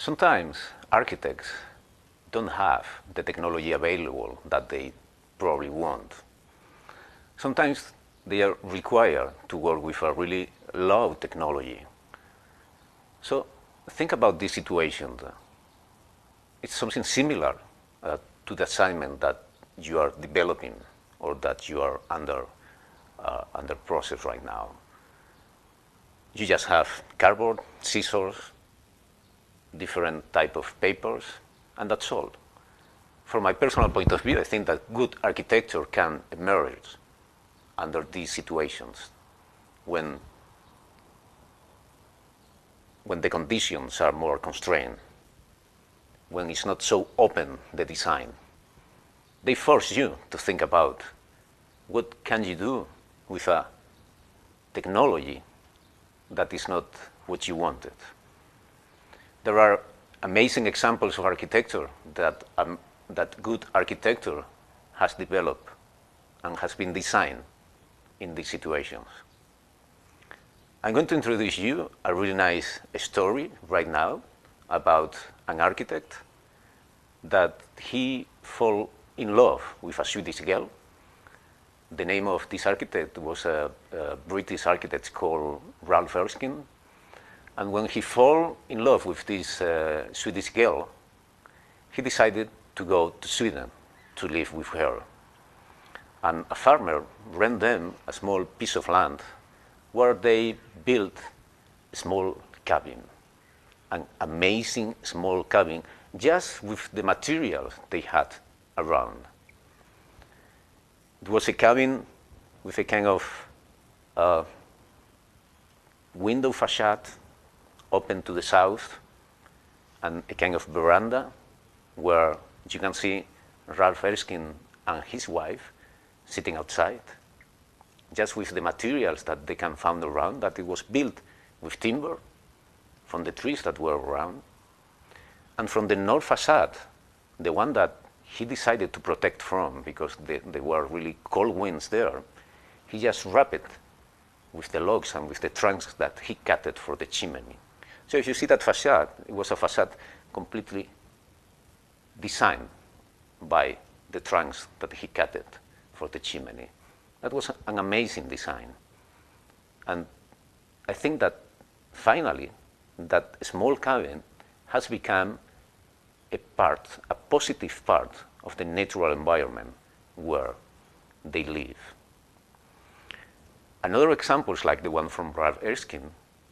Sometimes architects don't have the technology available that they probably want. Sometimes they are required to work with a really low technology. So think about this situation. It's something similar to the assignment that you are developing or that you are under process right now. You just have cardboard, scissors, different type of papers, and that's all. From my personal point of view, I think that good architecture can emerge under these situations when the conditions are more constrained, when it's not so open, the design. They force you to think about what can you do with a technology that is not what you wanted. There are amazing examples of architecture that good architecture has developed and has been designed in these situations. I'm going to introduce you a really nice story right now about an architect that he fell in love with a Swedish girl. The name of this architect was a British architect called Ralph Erskine. And when he fell in love with this Swedish girl, he decided to go to Sweden to live with her. And a farmer rent them a small piece of land where they built a small cabin, an amazing small cabin, just with the materials they had around. It was a cabin with a kind of window facade open to the south, and a kind of veranda where you can see Ralph Erskine and his wife sitting outside, just with the materials that they can find around, that it was built with timber from the trees that were around. And from the north facade, the one that he decided to protect from, because there were really cold winds there, he just wrapped it with the logs and with the trunks that he cut for the chimney. So if you see that facade, it was a facade completely designed by the trunks that he cut for the chimney. That was an amazing design. And I think that finally, that small cabin has become a positive part of the natural environment where they live. Another examples like the one from Ralph Erskine,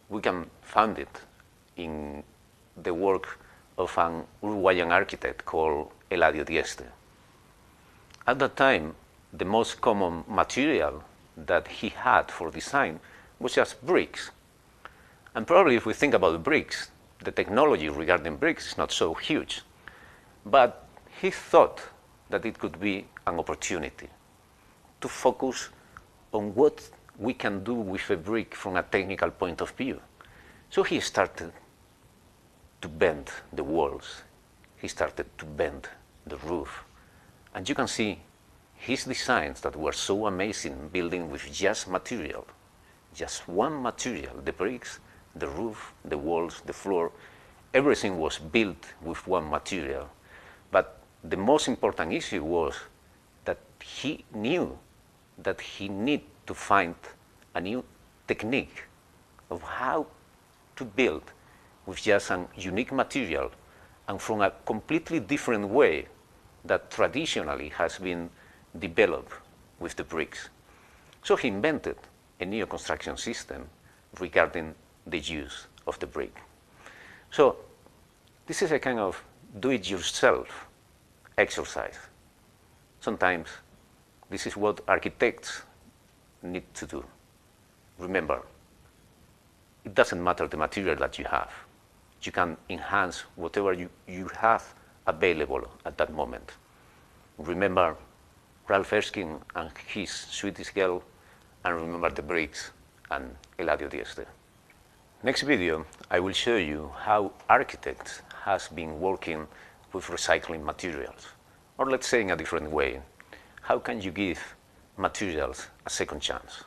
we can find it in the work of an Uruguayan architect called Eladio Dieste. At that time, the most common material that he had for design was just bricks. And probably if we think about bricks, the technology regarding bricks is not so huge. But he thought that it could be an opportunity to focus on what we can do with a brick from a technical point of view. So he started to bend the walls. He started to bend the roof. And you can see his designs that were so amazing, building with just material, just one material, the bricks, the roof, the walls, the floor, everything was built with one material. But the most important issue was that he knew that he needed to find a new technique of how to build with just a unique material and from a completely different way that traditionally has been developed with the bricks. So he invented a new construction system regarding the use of the brick. So this is a kind of do-it-yourself exercise. Sometimes this is what architects need to do. Remember, it doesn't matter the material that you have. You can enhance whatever you have available at that moment. Remember Ralph Erskine and his Swedish girl, and remember the bricks and Eladio Dieste. Next video, I will show you how architects has been working with recycling materials. Or let's say in a different way, how can you give materials a second chance?